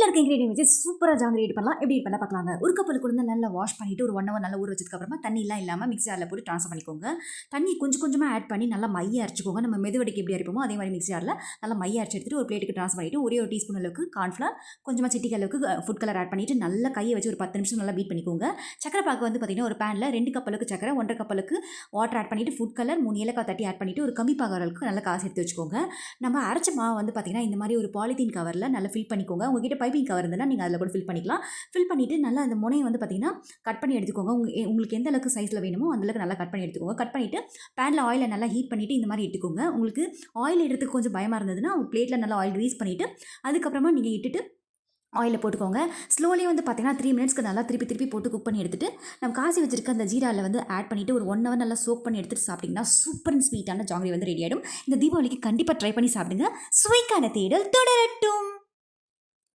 வீட்டில் இருக்க இன்கிரீடியன்ட் வச்சு சூப்பராக ஜாங்கிரி ரெடி பண்ணலாம். எப்படி பண்ணலாம் பார்க்கலாங்க. ஒரு கப்பல் கூட நல்லா வாஷ் பண்ணிவிட்டு ஒரு 1 ஹவர் நல்லா ஊற வச்சதுக்கப்புறமா தண்ணிலாம் இல்லாமல் மிக்ஸி ஜாரில் போட்டு ட்ரான்ஸ்ஃபர் பண்ணிக்கோங்க. தண்ணி கொஞ்சம் கொஞ்சமாக ஆட் பண்ணி நல்லா மைய அரைச்சிக்கோங்க. நம்ம மெதுவடைக்கு எப்படி அரைப்போமோ அதே மாதிரி மிக்ஸி ஜாரில் நல்லா மைய அரைச்சி எடுத்துட்டு ஒரு பிளேட்டுக்கு ட்ரான்ஸ்ஃபர் பண்ணிவிட்டு ஒரே ஒரு டீஸ்பூன் அளவுக்கு கார்ன்ஃப்ளவர், கொஞ்சமாக சிட்டிக்கு அளவுக்கு ஃபுட் கலர் ஆட் பண்ணிவிட்டு நல்லா கையை வச்சு ஒரு 10 நிமிஷம் நல்லா பீட் பண்ணிக்கோங்க. சக்கரை பாக்கு வந்து பார்த்திங்கன்னா ஒரு பேனில் 2 கப் அளவுக்கு சக்கரை, 1.5 கப் அளவுக்கு வாட்டர் ஆட் பண்ணிவிட்டு ஃபுட் கலர் 3 ஏலக்காய் தட்டி ஆட் பண்ணிவிட்டு ஒரு கம்பி பாக அளவுக்கு நல்லா காசு எடுத்து வச்சுக்கோங்க. நம்ம அரைச்ச மாவு வந்து பார்த்திங்கன்னா இந்த மாதிரி ஒரு பாலித்தீன் கவரில் நல்லா ஃபில் பண்ணிக்கோங்க. உங்ககிட்ட பைப்பிங் கவர் இருந்ததுன்னா நீங்கள் அதில் கூட ஃபில் பண்ணிக்கலாம். ஃபில் பண்ணிவிட்டு நல்லா அந்த முனையை வந்து பார்த்திங்கன்னா கட் பண்ணி எடுத்துக்கோங்க. உங்களுக்கு எந்த அளவுக்கு சைஸில் வேணுமோ அந்தளவுக்கு நல்லா கட் பண்ணி எடுத்துக்கோங்க. கட் பண்ணிவிட்டு பேனில் ஆயிலை நல்லா ஹீட் பண்ணிவிட்டு இந்த மாதிரி இட்டுக்கோங்க. உங்களுக்கு ஆயில் எடுத்துக்கு கொஞ்சம் பயமாக இருந்ததுன்னா பிளேட்டில் நல்லா ஆயில் க்ரீஸ் பண்ணிவிட்டு அதுக்கப்புறமா நீங்கள் இட்டுட்டு ஆயிலில் போட்டுக்கோங்க. ஸ்லோலி வந்து பார்த்திங்கன்னா 3 மினிட்ஸ்க்கு நல்லா திருப்பி போட்டு குக் பண்ணி எடுத்துகிட்டு நம்ம காசி வச்சிருக்க அந்த ஜீராவில் வந்து ஆட் பண்ணிவிட்டு ஒரு 1 ஹவர் நல்லா சோக் பண்ணி எடுத்துகிட்டு சாப்பிட்டிங்கன்னா சூப்பர் அண்ட் ஸ்வீட்டான ஜாங்கிரி வந்து ரெடி ஆகிடும். இந்த தீபாவளிக்கு கண்டிப்பாக ட்ரை பண்ணி சாப்பிடுங்க. சுவைக்கான தேடல் தொடரட்டும்.